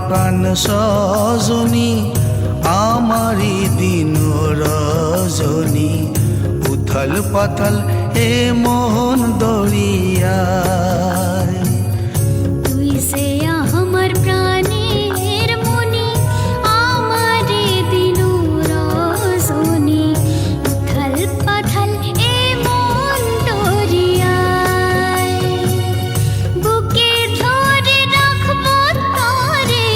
প্রাণ সজনী, আমারি দিন রজনী, উথল পাথল এ মোহন দরিয়ায়। তুই সে আমার প্রাণের মনি, আমারে দিন রজনী, উথল পাথল এ মন দরিয়ায়। বুকে ধরে রাখবো তরে,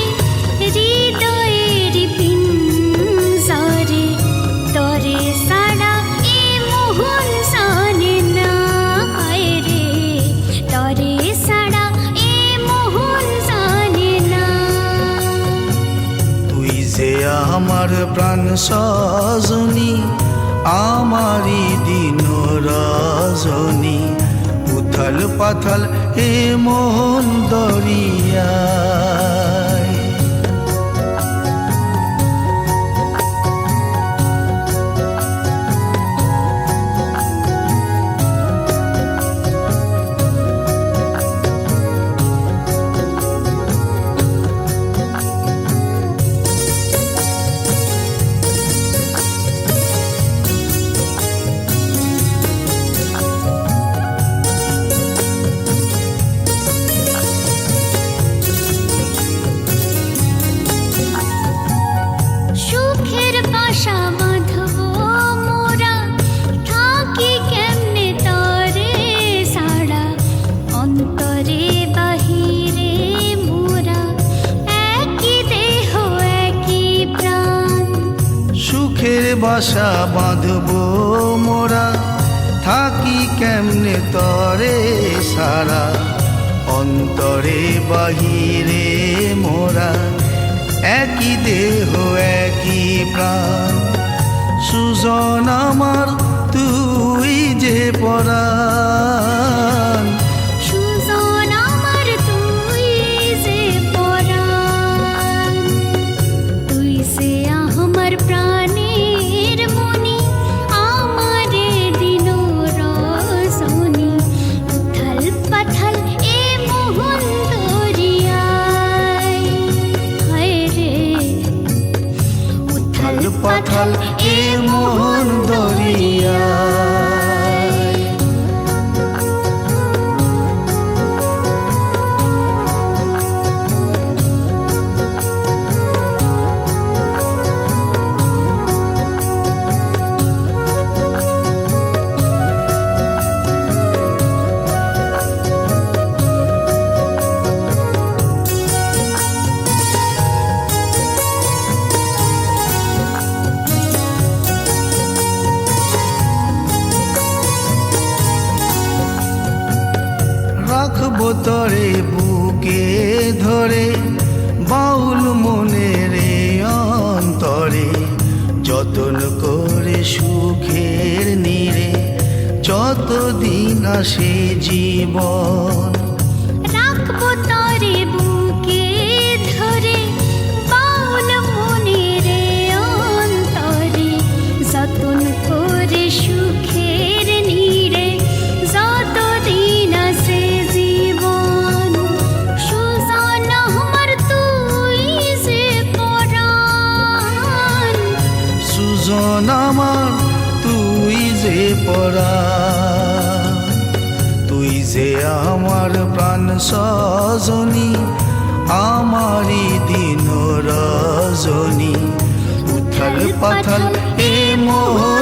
হৃদয়ের পিঞ্জরে, তরে সারা এ মোহন জানে না রে, তরে সারা এ মোহন জানে না। তুই যে আমার প্রাণ সজনী, আমারি দিন রজনী, উথল পাথল এ মোহন দরিয়ায়। সুখের বাসা বাঁধবো মোরা, থাকি কেমনে তরে সাড়া, অন্তরে বাহিরে মোরা, একই দেহ একই প্রাণ। সুখের বাসা বাঁধবো মোরা, থাকি কেমনে তরে সারা, অন্তরে বাহিরে মোরা, একই দেহ একই প্রাণ। সুজন আমার তুই যে পরাণ, সুজন আমার তুই যে পরাণ। তুই সে আমার প্রাণের মনি, আমারে দিন রজনী, উথল পাথল এ মোহন দরিয়ায়। হায় রে উথল পাথল এ মোহন দরিয়ায়। রাখবো তরে বুকে ধরে, বাউল মনের অন্তরে, যতন করে সুখের নীড়ে, যতদিন আসে জীবন। রাখবো তরে বুকে ধরে, বাউল মনের অন্তরে, যতন করে সুখের নীড়ে, যতদিন আসে জীবন। সুজন আমার তুই যে পরাণ, সুজন আমার তুই যে পরাণ। তুই যে আমার প্রাণ সজনী, আমারি দিন রজনী, উথল পাথল এ মোহন